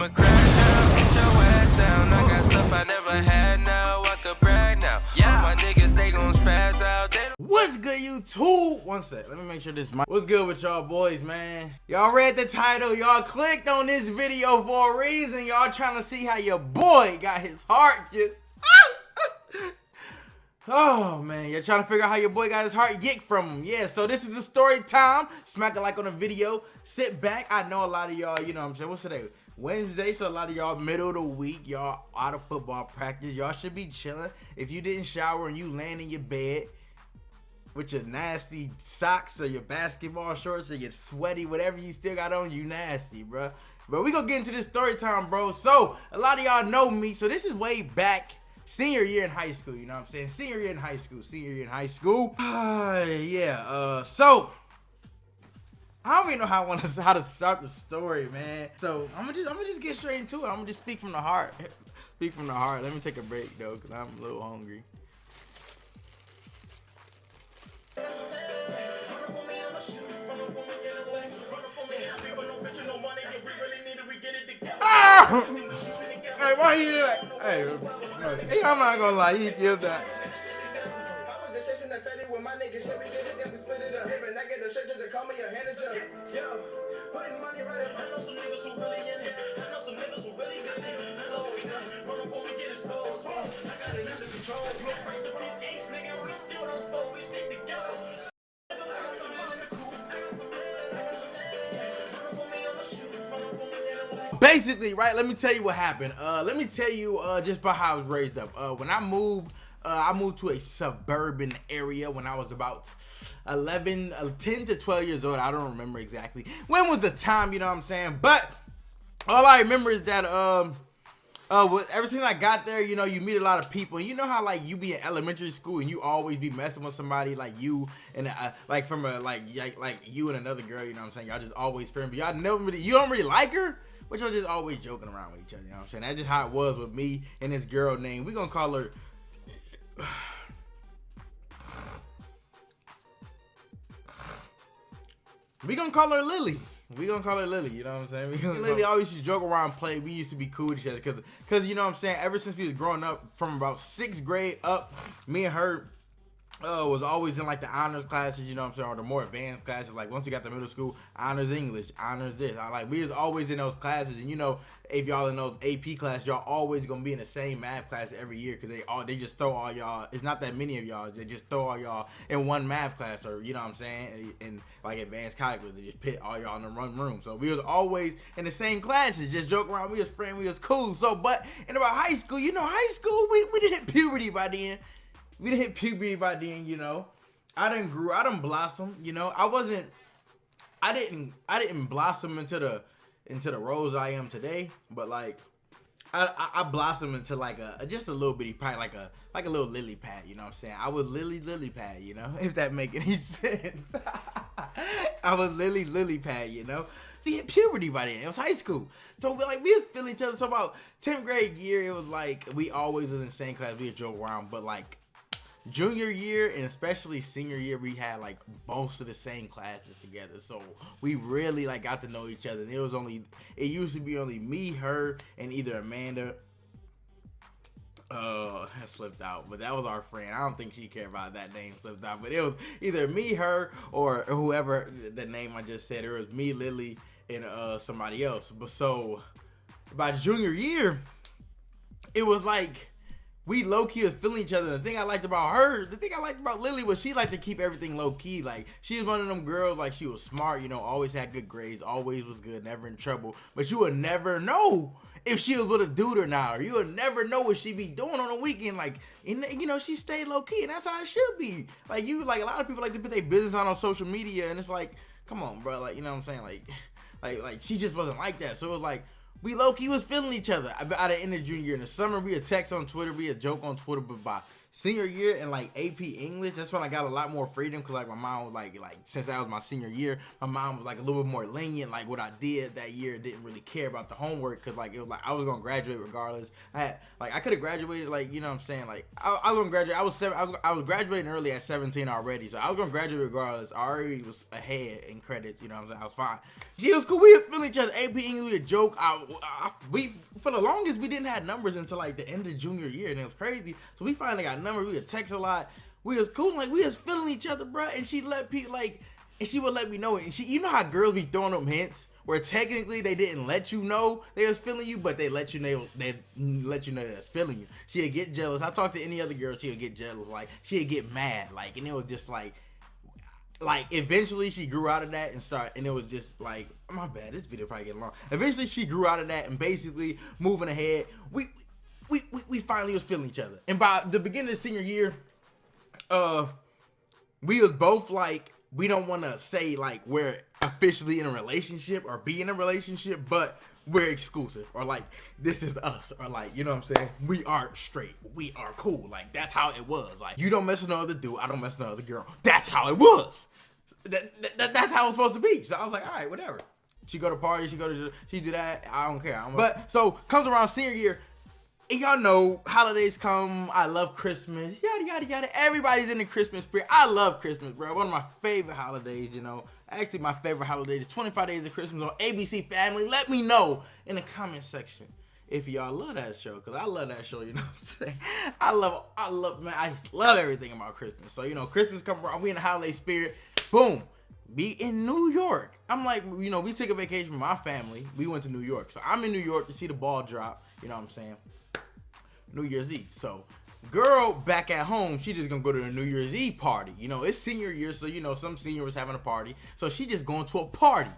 I'ma crack now, sit your ass down. I got stuff I never had now, I could brag now. Yeah, all my niggas, they gon' spaz out. What's good, YouTube? One sec, let me make sure this mic. What's good with y'all boys, man? Y'all read the title, y'all clicked on this video for a reason. Y'all trying to see how your boy got his heart just... Oh man, you're trying to figure out how your boy got his heart yicked from him. Yeah, so this is the story time. Smack a like on the video. Sit back. I know a lot of y'all, you know what I'm saying? What's today? Wednesday, so a lot of y'all middle of the week, y'all out of football practice. Y'all should be chilling. If you didn't shower and you laying in your bed with your nasty socks or your basketball shorts or your sweaty, whatever you still got on, you nasty, bro. But we gonna get into this story time, bro. So a lot of y'all know me, so this is way back. Senior year in high school, you know what I'm saying? Senior year in high school. So, I don't even know how to start the story, man. So, I'm gonna just get straight into it. I'm gonna just speak from the heart. Speak from the heart. Let me take a break, though, because I'm a little hungry. Ah! Hey, why you do that? Hey, I'm not gonna lie, you killed that. Basically, right, let me tell you what happened. Let me tell you just about how I was raised up. When I moved to a suburban area when I was about 10 to 12 years old. I don't remember exactly when was the time, you know what I'm saying? But all I remember is that ever since I got there, you know, you meet a lot of people. And you know how like you be in elementary school and you always be messing with somebody like you and like from a like you and another girl, you know what I'm saying? Y'all just always friends, but y'all never really, you don't really like her, but y'all just always joking around with each other, you know what I'm saying? That's just how it was with me and this girl named, we gonna call her Lily. We gonna call her Lily, you know what I'm saying? Lily always used to joke around, play. We used to be cool with each other because you know what I'm saying, ever since we was growing up, from about 6th grade up, me and her was always in like the honors classes, you know what I'm saying, or the more advanced classes. Like once we got to middle school, honors English, honors this. We was always in those classes, and you know, if y'all in those AP classes, y'all always gonna be in the same math class every year because they just throw all y'all. It's not that many of y'all. They just throw all y'all in one math class, or you know what I'm saying, in like advanced calculus. They just pit all y'all in the one room. So we was always in the same classes, just joke around. We was friends. We was cool. So, but in about high school, you know, high school, we didn't hit puberty by then. You know. I done blossom, you know. I didn't blossom into the rose I am today, but like I blossomed into like just a little bitty pad, like a little lily pad, you know what I'm saying? I was lily pad, you know, if that make any sense. I was lily pad, you know. We hit puberty by then. It was high school. So we was feeling each other. So about 10th grade year, it was like we always was in the same class. We would joke around, but like junior year and especially senior year, we had like most of the same classes together, so we really like got to know each other. And it used to be only me, her, and either Amanda. That slipped out, but that was our friend. I don't think she cared about that name slipped out, but it was either me, her, or whoever the name I just said. It was me, Lily, and somebody else. But so by junior year, it was like we low-key was feeling each other. The thing I liked about Lily was she liked to keep everything low-key. Like, she was one of them girls, like, she was smart, you know, always had good grades, always was good, never in trouble. But you would never know if she was with a dude or not, or you would never know what she be doing on the weekend. Like, and, you know, she stayed low-key, and that's how it should be. Like, a lot of people like to put their business out on social media, and it's like, come on, bro, like, you know what I'm saying? Like she just wasn't like that. So it was like, we low-key was feeling each other. At the end of junior year, in the summer, we would text on Twitter, we would joke on Twitter, but by senior year in like AP English, that's when I got a lot more freedom, because like my mom was like since that was my senior year, my mom was like a little bit more lenient. Like what I did that year, didn't really care about the homework, because like it was like I was gonna graduate regardless. I could have graduated, like, you know what I'm saying, like I was gonna graduate. I was graduating early at 17 already, so I was gonna graduate regardless. I already was ahead in credits, you know what I'm saying. I was fine. She was cool. We were feeling each other. AP English, we a joke. We for the longest we didn't have numbers until like the end of junior year, and it was crazy. So we finally got numbers. We would text a lot. We was cool. Like we was feeling each other, bro. And she let people and she would let me know it. And you know how girls be throwing them hints where technically they didn't let you know they was feeling you, but they let you know they was feeling you. She'd get jealous. I talked to any other girl, she'd get jealous. Like she'd get mad. Like, and it was just like eventually she grew out of that and it was just like, my bad, this video probably getting long. Eventually she grew out of that and basically moving ahead, we finally was feeling each other. And by the beginning of the senior year, we was both like, we don't want to say like we're officially in a relationship or be in a relationship, but we're exclusive, or like this is us, or like, you know what I'm saying, we are straight, we are cool. Like that's how it was. Like you don't mess with no other dude, I don't mess with no other girl. That's how it was. That's how it was supposed to be. So I was like, all right, whatever. She go to parties, she do that. I don't care. But so comes around senior year, and y'all know holidays come. I love Christmas. Yada yada yada. Everybody's in the Christmas spirit. I love Christmas, bro. One of my favorite holidays. You know, actually my favorite holiday is 25 Days of Christmas on ABC Family. Let me know in the comment section if y'all love that show, because I love that show. You know what I'm saying? I love everything about Christmas. So you know, Christmas come around, we in the holiday spirit. Boom. Be in New York. I'm like, you know, we took a vacation with my family. We went to New York. So I'm in New York to see the ball drop. You know what I'm saying? New Year's Eve. So girl back at home, she just gonna go to a New Year's Eve party. You know, it's senior year, so you know, some senior was having a party. So she just going to a party.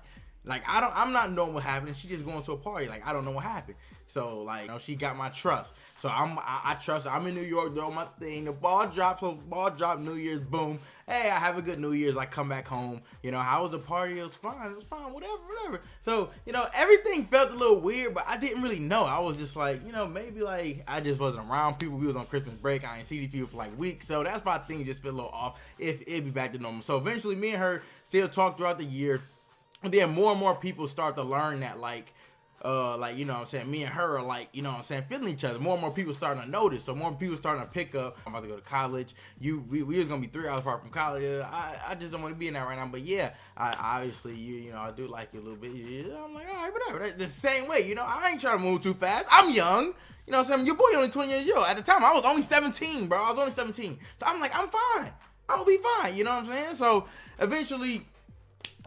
Like I'm not knowing what happened. She just going to a party. Like I don't know what happened. So like, you know, she got my trust. So I trust her. I'm in New York doing my thing. The ball drops. So ball drop. New Year's. Boom. Hey, I have a good New Year's. I come back home. You know, how was the party? It was fine. It was fine. Whatever. So you know, everything felt a little weird, but I didn't really know. I was just like, you know, maybe like I just wasn't around people. We was on Christmas break. I ain't see these people for like weeks. So that's why things just feel a little off. It'd be back to normal. So eventually, me and her still talk throughout the year. And then more and more people start to learn that, like, you know what I'm saying, me and her are like, you know what I'm saying, feeling each other. More and more people starting to notice. So more people starting to pick up. I'm about to go to college. We was gonna be 3 hours apart from college. I just don't want to be in that right now. But yeah, I obviously you know, I do like you a little bit. I'm like, all right, whatever. The same way, you know, I ain't trying to move too fast. I'm young. You know what I'm saying? Your boy only 20 years old. At the time, I was only 17, bro. I was only 17. So I'm like, I'm fine. I'll be fine. You know what I'm saying? So eventually,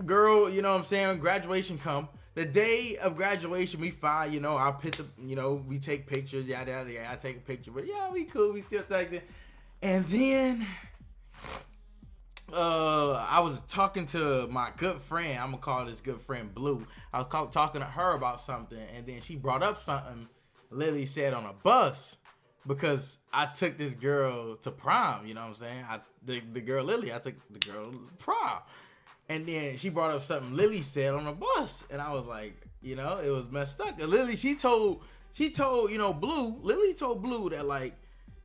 girl, you know what I'm saying, graduation come. The day of graduation, we fine, you know, I'll pick the, you know, we take pictures, yada, yada, yada. I take a picture, but yeah, we cool, we still texting. And then, I was talking to my good friend, I'm gonna call this good friend Blue. I was talking to her about something, and then she brought up something Lily said on a bus, because I took this girl to prom, you know what I'm saying? The girl Lily, I took the girl to prom. And then she brought up something Lily said on the bus, and I was like, you know, it was messed up. And Lily, she told, you know, Blue. Lily told Blue that like,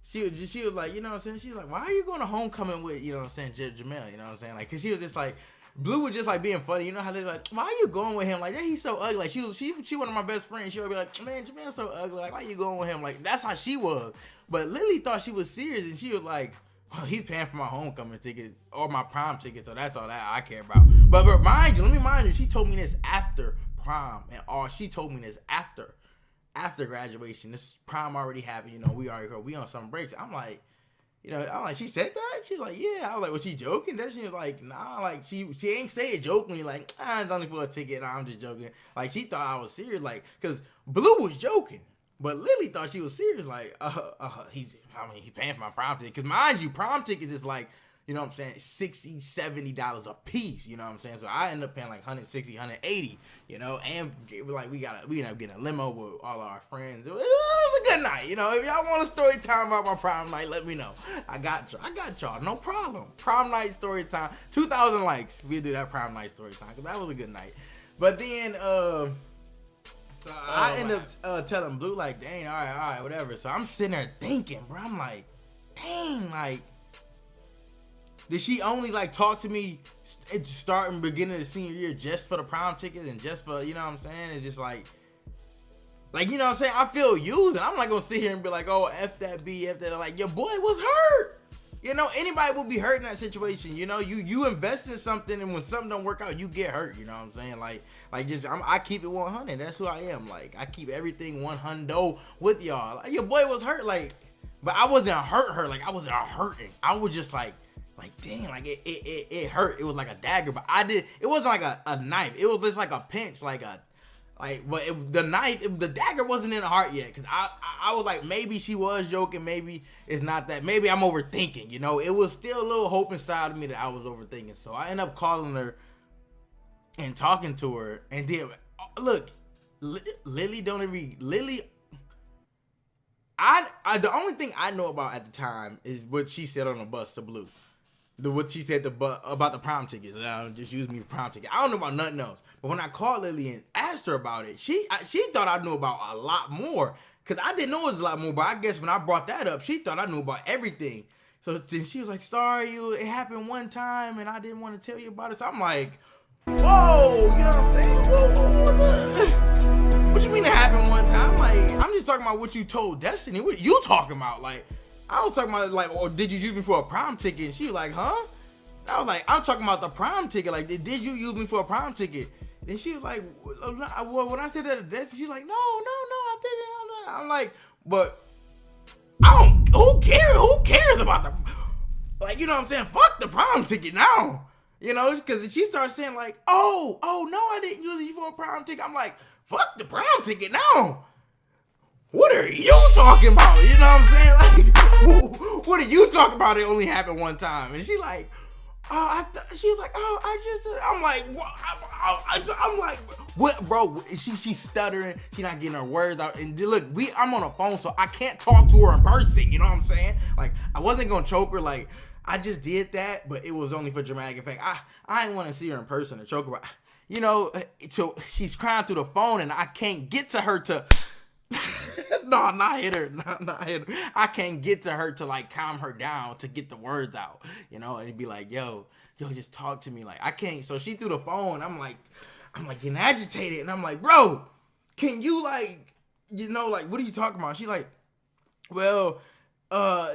she was like, you know what I'm saying. She was like, why are you going to homecoming with, you know what I'm saying, Jamel? You know what I'm saying, like, cause she was just like, Blue was just like being funny. You know how they like, why are you going with him like that? He's so ugly. Like she one of my best friends. She would be like, man, Jamel's so ugly. Like, why you going with him? Like, that's how she was. But Lily thought she was serious, and she was like, well, he's paying for my homecoming ticket or my prom ticket, so that's all that I care about. But let me mind you, she told me this after prom, and she told me this after graduation. This prom already happened, you know. We on summer breaks. I'm like, you know, she said that. She's like, yeah. I was like, was she joking? Then she was like, nah. Like she ain't say it jokingly. Like, it's only for a ticket. Nah, I'm just joking. Like she thought I was serious. Like, cause Blue was joking. But Lily thought she was serious, like, he's paying for my prom ticket. Because mind you, prom tickets is like, you know what I'm saying, $60, $70 a piece, you know what I'm saying? So I end up paying like $160, $180, you know, and like we end up getting a limo with all our friends. It was a good night, you know. If y'all want a story time about my prom night, let me know. I got y'all, no problem. Prom night story time, 2,000 likes. We'll do that prom night story time, because that was a good night. But then, I end up telling Blue, like, dang, all right, whatever. So I'm sitting there thinking, bro. I'm like, dang, like, did she only like talk to me starting beginning of the senior year just for the prom tickets and just for, you know what I'm saying? It's just like, you know what I'm saying? I feel used, and I'm not gonna sit here and be like, oh, F that B, F that. Like, your boy was hurt. You know, anybody will be hurt in that situation. You know, you invest in something, and when something don't work out, you get hurt. You know what I'm saying? Like I keep it 100. That's who I am. Like, I keep everything 100 with y'all. Like, your boy was hurt, like, but I wasn't hurt. Like, I wasn't hurting. I was just like dang, like it hurt. It was like a dagger, but it wasn't like a knife. It was just like a pinch, the dagger wasn't in the heart yet, because I was like, maybe she was joking, maybe it's not that, maybe I'm overthinking, you know. It was still a little hope inside of me that I was overthinking, so I ended up calling her and talking to her, and then, look, Lily, the only thing I know about at the time is what she said on the bus to Blue. What she said about the prom tickets. Just use me for prom tickets. I don't know about nothing else. But when I called Lily and asked her about it, she thought I knew about a lot more. Because I didn't know it was a lot more. But I guess when I brought that up, she thought I knew about everything. So then she was like, sorry, it happened one time and I didn't want to tell you about it. So I'm like, whoa, you know what I'm saying? Whoa, what you mean it happened one time? Like, I'm just talking about what you told Destiny. What are you talking about? Like, I was talking about, like, or did you use me for a prom ticket? And she was like, huh? And I was like, I'm talking about the prom ticket. Like, did you use me for a prom ticket? Then she was like, well, when I said that to Destiny, she's like, no, I didn't. I'm like, but who cares about the, like, you know what I'm saying? Fuck the prom ticket now. You know, because she starts saying like, oh, no, I didn't use you for a prom ticket. I'm like, fuck the prom ticket now. What are you talking about? You know what I'm saying? Like, what are you talking about? It only happened one time. And she like, she was like, I just said, I'm like, what? I'm like, what, bro? She's stuttering. She's not getting her words out. And look, I'm on a phone, so I can't talk to her in person. You know what I'm saying? Like, I wasn't gonna choke her. Like, I just did that, but it was only for dramatic effect. I didn't want to see her in person or choke her. You know, so she's crying through the phone, and I can't get to her to. No, not hit her. Not hit her. I can't get to her to like calm her down to get the words out, you know, and it'd be like, yo, just talk to me. Like, I can't. So she threw the phone. I'm like getting agitated, and I'm like, bro, can you, like, you know, like, what are you talking about? She like, well,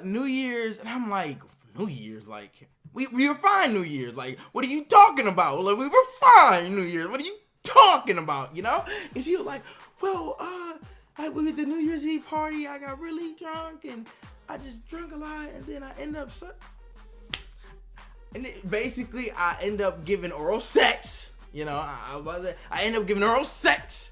New Year's, and I'm like, New Year's, like, we were fine New Year's. Like, what are you talking about? Like, we were fine New Year's. What are you talking about? You know? And she was like, well, like, with the New Year's Eve party, I got really drunk, and I just drank a lot, and then I end up basically I end up giving oral sex. You know, I end up giving oral sex.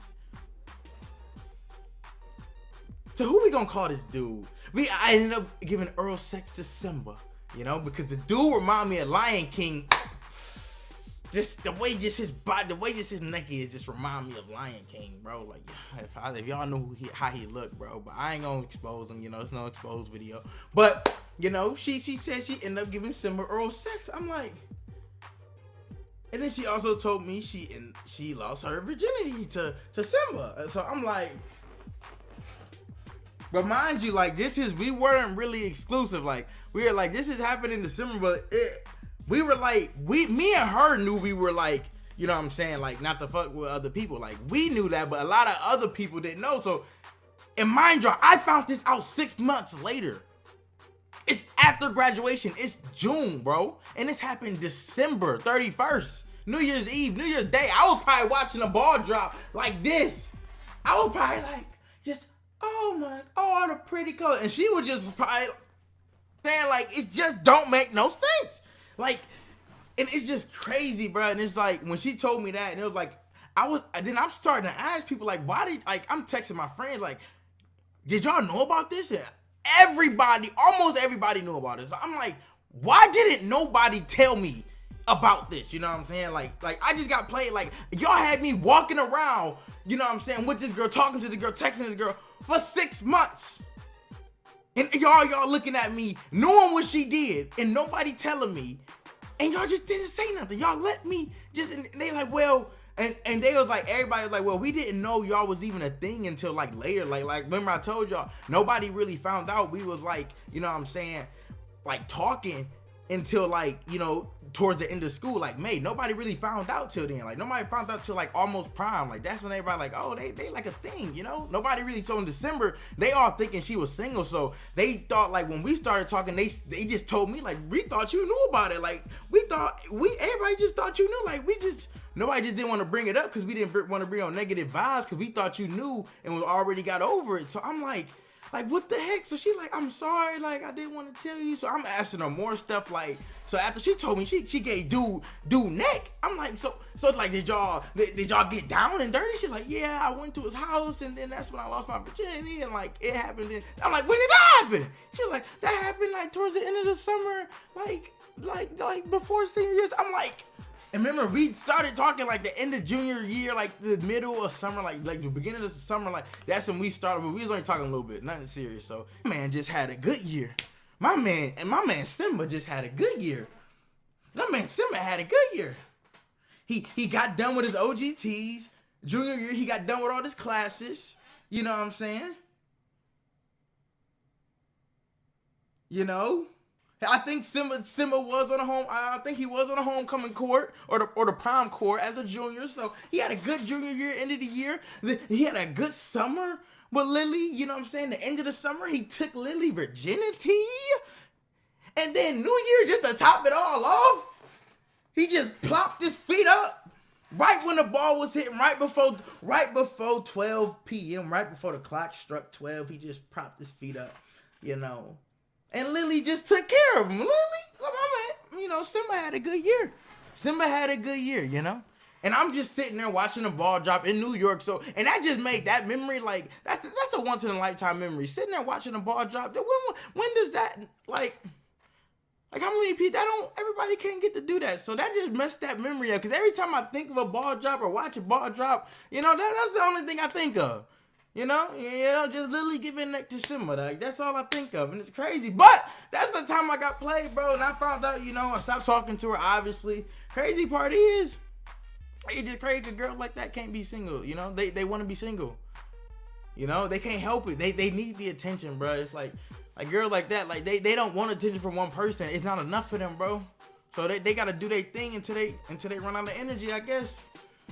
So who we gonna call this dude? I ended up giving oral sex to Simba. You know, because the dude remind me of Lion King. Just the way his body, the way his neck is, just remind me of Lion King, bro. Like, if y'all knew how he looked, bro. But I ain't gonna expose him, you know. It's no exposed video. But, you know, she said she ended up giving Simba oral sex. I'm like, and then she also told me she lost her virginity to Simba. So I'm like, but mind you, like, we weren't really exclusive. Like, we were like, this is happening to Simba, but we were like, me and her knew we were like, you know what I'm saying, like, not to fuck with other people. Like, we knew that, but a lot of other people didn't know. So, and mind you, I found this out 6 months later. It's after graduation. It's June, bro. And this happened December 31st. New Year's Eve, New Year's Day. I was probably watching the ball drop like this. I was probably like, just, all the pretty colors. And she was just probably saying, like, it just don't make no sense. Like, and it's just crazy, bro. And it's like, when she told me that, and it was like, then I'm starting to ask people, like, I'm texting my friends, like, did y'all know about this? And almost everybody knew about it. So I'm like, why didn't nobody tell me about this? You know what I'm saying? Like I just got played. Like, y'all had me walking around, you know what I'm saying, with this girl, talking to the girl, texting this girl for 6 months. And y'all looking at me, knowing what she did, and nobody telling me, and y'all just didn't say nothing. Y'all let me just, and they like, well, and they was like, everybody was like, well, we didn't know y'all was even a thing until like later. Like remember I told y'all, nobody really found out. We was like, you know what I'm saying, like talking until like, you know, towards the end of school, like May. Nobody really found out till then. Like nobody found out till like almost prime. Like that's when everybody like, oh, they like a thing, you know? Nobody really. So in December, they all thinking she was single. So they thought like when we started talking, they just told me like, we thought you knew about it. Like everybody just thought you knew. Like nobody just didn't want to bring it up because we didn't want to bring on negative vibes because we thought you knew and we already got over it. So I'm like, what the heck? So she like, I'm sorry, like I didn't want to tell you. So I'm asking her more stuff, like, so after she told me she gave dude neck, I'm like, so it's like, did y'all get down and dirty? She's like, yeah, I went to his house and then that's when I lost my virginity and like it happened. And I'm like, when did that happen? She was like, that happened like towards the end of the summer, like before senior years. I'm like, and remember, we started talking like the end of junior year, like the middle of summer, like the beginning of the summer, like that's when we started, but we was only talking a little bit, nothing serious. So man just had a good year. My man Simba just had a good year. That man Simba had a good year. He got done with his OGTs. Junior year, he got done with all his classes. You know what I'm saying? You know? I think Simba was on a home. I think he was on a homecoming court or the prom court as a junior. So he had a good junior year, end of the year. He had a good summer with Lily. You know what I'm saying? The end of the summer, he took Lily virginity, and then New Year, just to top it all off, he just plopped his feet up right when the ball was hitting, right before 12 p.m. Right before the clock struck 12, he just propped his feet up. You know. And Lily just took care of him. Lily, my man, you know, Simba had a good year. Simba had a good year, you know? And I'm just sitting there watching the ball drop in New York. So, and that just made that memory, like, that's a once in a lifetime memory. Sitting there watching the ball drop. When does that, like how many people, everybody can't get to do that. So that just messed that memory up. Because every time I think of a ball drop or watch a ball drop, you know, that's the only thing I think of. You know, just Lily giving neck to Simba. Like, that's all I think of, and it's crazy. But that's the time I got played, bro. And I found out, you know, I stopped talking to her, obviously. Crazy part is, it's just crazy. A girl like that can't be single, you know? They want to be single. You know, they can't help it. They need the attention, bro. It's like a girl like that, like, they don't want attention from one person. It's not enough for them, bro. So they got to do their thing until they run out of energy, I guess.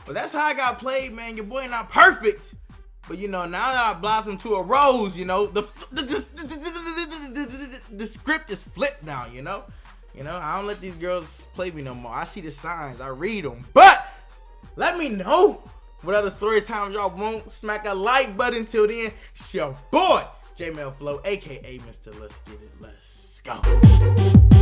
But that's how I got played, man. Your boy not perfect. But, you know, now that I blossomed to a rose, you know, the script is flipped now, you know? You know, I don't let these girls play me no more. I see the signs. I read them. But let me know what other story times y'all want. Smack a like button. Till then, it's your boy, Jmellflo, a.k.a. Mr. Let's Get It. Let's go.